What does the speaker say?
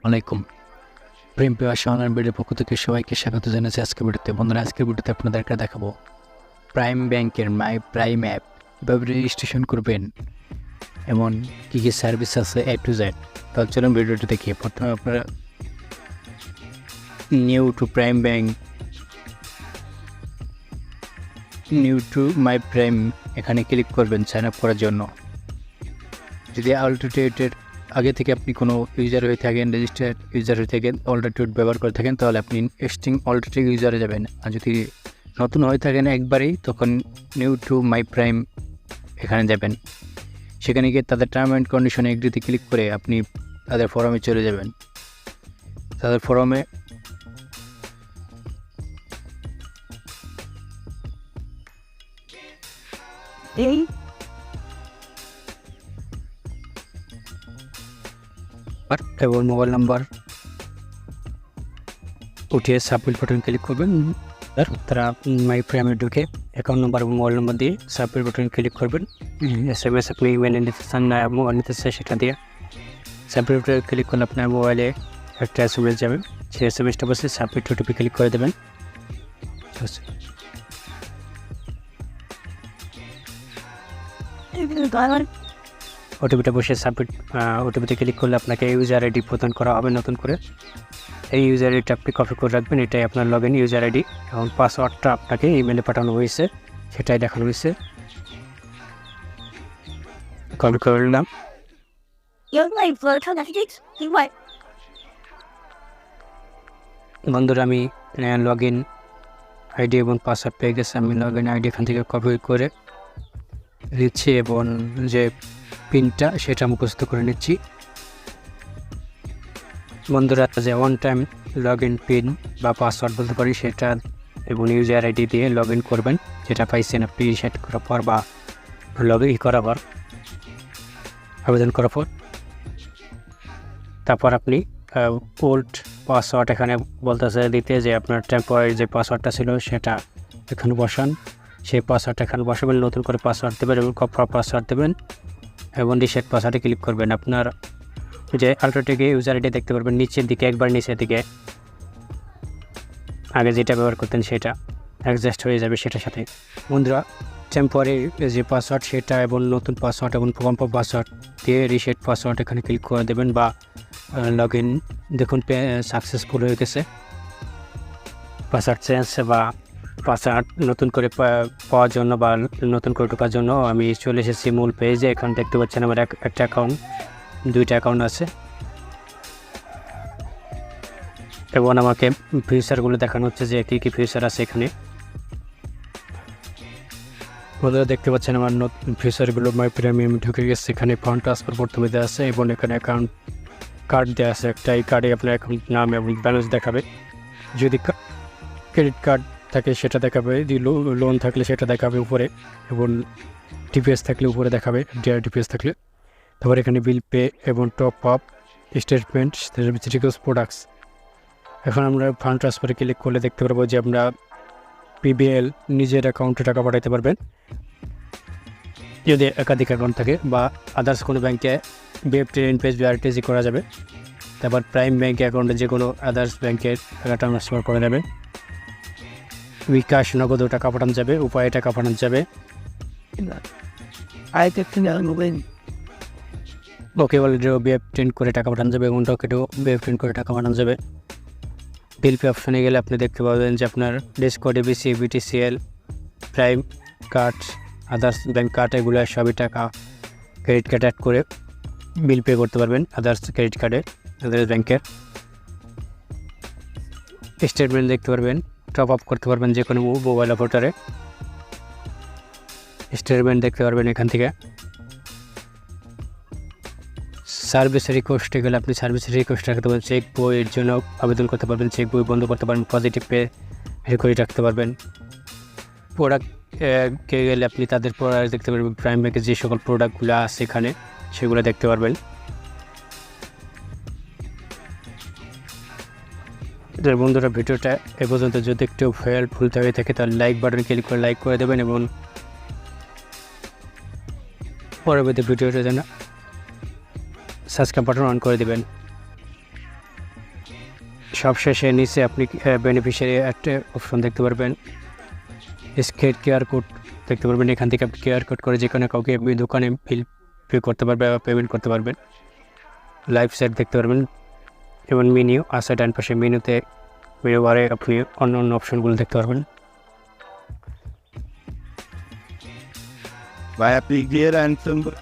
আলাইকুম প্রেমপিপাসা অনলাইন ভিডিওর পক্ষ থেকে সবাইকে স্বাগত জানাচ্ছি আজকের ভিডিওতে। বন্ধুরা, আজকের ভিডিওতে আপনাদেরকে দেখাবো প্রাইম ব্যাংকের মাই প্রাইম অ্যাপ কীভাবে রেজিস্ট্রেশন করবেন, এমন কী কী সার্ভিস আছে A to Z। তাহলে চলুন ভিডিওটি দেখি। প্রথমে আপনারা new to prime bank, new to my prime এখানে ক্লিক করবেন সাইন আপ করার জন্য। যদি অল্টারনেটিভের আগে থেকে আপনি কোনো ইউজার হয়ে থাকেন, রেজিস্টার্ড ইউজার হয়ে থাকেন, অল্টারনেটিভ ব্যবহার করে থাকেন, তাহলে আপনি এক্সিস্টিং অল্টারনেটিভ ইউজারে যাবেন। আর যদি নতুন হয়ে থাকেন একবারেই, তখন নিউ টু মাই প্রাইম এখানে যাবেন। সেখানে গিয়ে তাদের টার্ম অ্যান্ড কন্ডিশনে এগ্রিতে ক্লিক করে আপনি তাদের ফরমে চলে যাবেন। তাদের ফরমে এবং মোবাইল নাম্বার উঠিয়ে সাবমিট বাটন ক্লিক করবেন। তারা মাই প্রাইমে ঢুকে অ্যাকাউন্ট নাম্বার এবং মোবাইল নাম্বার দিয়ে সাবমিট বাটন ক্লিক করবেন। SMS আপনি ইমেলে নিতে চান না মোবাইল নিতে চান সেটা দিয়ে সাবমিট বাটনে ক্লিক করলে আপনার মোবাইলে একটা SMS যাবে। সেই SMSটা বসে সাবমিট OTP ক্লিক করে দেবেন। ওটিপিটা বসে সাবমিট ওটিপিতে ক্লিক করলে আপনাকে ইউজার আইডি প্রদান করা হবে নতুন করে। এই ইউজার আইডিটা আপনি কপি করে রাখবেন, এটাই আপনার লগ ইন ইউজার আইডি এবং পাসওয়ার্ডটা আপনাকে ইমেলে পাঠানো হয়েছে, সেটাই দেখানো হয়েছে। কপি করে নিলাম। বন্ধুরা, আমি লগ ইন আইডি এবং পাসওয়ার্ড পেয়ে গেছে। আমি লগ ইন আইডি এখান থেকে কপি করে নিচ্ছি এবং যে পিনটা সেটা মুখস্থ করে নিচ্ছি। বন্ধুরা, যে one time log in pin বা পাসওয়ার্ড বলতে পারি সেটা এবং ইউজার আইডি দিয়ে লগ ইন করবেন, যেটা পাইছেন আপনি সেট করার পর বা লগ ইন করার পর, আবেদন করার পর। তারপর আপনি ওল্ড পাসওয়ার্ড এখানে বলতেছে দিতে, যে আপনার টেম্পোরারি যে পাসওয়ার্ডটা ছিল সেটা এখানে বসান। সেই পাসওয়ার্ডটা এখানে বসাবেন, নতুন করে পাসওয়ার্ড দেবেন এবং কপি পাসওয়ার্ড দেবেন এবং রিসেট পাসওয়ার্ডে ক্লিক করবেন। আপনার যে অল্টারনেটিভ ইউজার আইডি দেখতে পারবেন নিচের দিকে, একবার নিচের দিকে আগে যেটা ব্যবহার করতেন সেটা অ্যাডজাস্ট হয়ে যাবে সেটার সাথে। বন্ধুরা, টেম্পোরারি যে পাসওয়ার্ড সেটা এবং নতুন পাসওয়ার্ড এবং কনফার্ম পাসওয়ার্ড দিয়ে রিসেট পাসওয়ার্ড এখানে ক্লিক করে দেবেন বা লগ ইন। দেখুন সাকসেসফুল হয়ে গেছে পাসওয়ার্ড চেঞ্জ বা পাসওয়ার্ড নতুন করে পাওয়ার জন্য বা নতুন করে ঢোকার জন্য আমি চলে এসেছি মূল পেজে। এখানে দেখতে পাচ্ছেন আমার একটা অ্যাকাউন্ট, দুইটা অ্যাকাউন্ট আছে এবং আমাকে ফিচারগুলো দেখানো হচ্ছে যে কী কী ফিচার আছে এখানে। বন্ধুরা, দেখতে পাচ্ছেন আমার নতুন ফিচারগুলো মাই প্রিমিয়াম ঢুকে গেছে। এখানে ফান্ড ট্রান্সফার প্রথমে দেওয়া আছে এবং এখানে অ্যাকাউন্ট কার্ড দেওয়া আছে একটা। এই কার্ডে আপনার অ্যাকাউন্ট নাম এবং ব্যালেন্স দেখাবে। যদি ক্রেডিট কার্ড থাকে সেটা দেখাবে, যদি লোন থাকলে সেটা দেখাবে উপরে এবং ডিপিএস থাকলে উপরে দেখাবে, ডিপিএস থাকলে। তারপর এখানে বিল পে এবং top up statement, request products. এখন আমরা ফান্ড ট্রান্সফারে ক্লিক করলে দেখতে পারবো যে আমরা PBL নিজের অ্যাকাউন্টে টাকা পাঠাতে পারবেন যদি একাধিক অ্যাকাউন্ট থাকে, বা আদার্স কোনো ব্যাঙ্কে BFT, ইনপেজ, BRTG করা যাবে। তারপর প্রাইম ব্যাঙ্কে অ্যাকাউন্টে যে কোনো আদার্স ব্যাঙ্কের টাকা ট্রান্সফার করা যাবে। বিকাশ, নগদও টাকা পাঠানো যাবে, উপায়ে টাকা পাঠানো যাবে। ওকে ওয়ালেটেও BFT করে টাকা পাঠানো যাবে এবং রকেটেও BFT করে টাকা পাঠানো যাবে। বিল পে অপশানে গেলে আপনি দেখতে পাবেন যে আপনার DESCO, DBC, BTCL, prime card, others bank card, এগুলো সবই টাকা ক্রেডিট কার্ড অ্যাড করে বিল পে করতে পারবেন আদার্স ক্রেডিট কার্ডে, আদার্স ব্যাঙ্কের। স্টেটমেন্ট দেখতে পারবেন, টপ আপ করতে পারবেন যে কোনো মোবাইল অপারেটরে। স্টেটমেন্ট দেখতে পারবেন এখান থেকে। সার্ভিস রিকোয়েস্টে গেলে আপনি সার্ভিস রিকোয়েস্ট রাখতে পারবেন, চেক বইয়ের জন্য আবেদন করতে পারবেন, চেক বই বন্ধ করতে পারবেন, পজিটিভ পে করে রাখতে পারবেন। প্রোডাক্টকে গেলে আপনি তাদের প্রোডাক্ট দেখতে পারবেন, প্রাইম ব্যাংকের যে সকল প্রোডাক্টগুলো আছে এখানে সেগুলো দেখতে পারবেন। বন্ধুরা, ভিডিওটা এ পর্যন্ত যদি একটু হেল্পফুল হয়ে থাকে তাহলে লাইক বাটন ক্লিক করে লাইক করে দেবেন এবং পরবর্তী ভিডিওটা যেন সাবস্ক্রাইব বাটন অন করে দেবেন। সবশেষে নিচে আপনি বেনিফিশিয়ারি একটা অপশন দেখতে পারবেন, স্কেট কেয়ার কোড দেখতে পারবেন। এখান থেকে আপনি কেয়ার কোড করে যে কোনো কাউকে দোকানে পে করতে পারবেন বা পেমেন্ট করতে পারবেন। লাইভ সেট দেখতে পারবেন এবং মেনিউ আছে ডান পাশে। মেনু বারে আপনি অন্য অন্য অপশনগুলো দেখতে পারবেন। ভাই আপনি ক্লিয়ার অ্যান্সার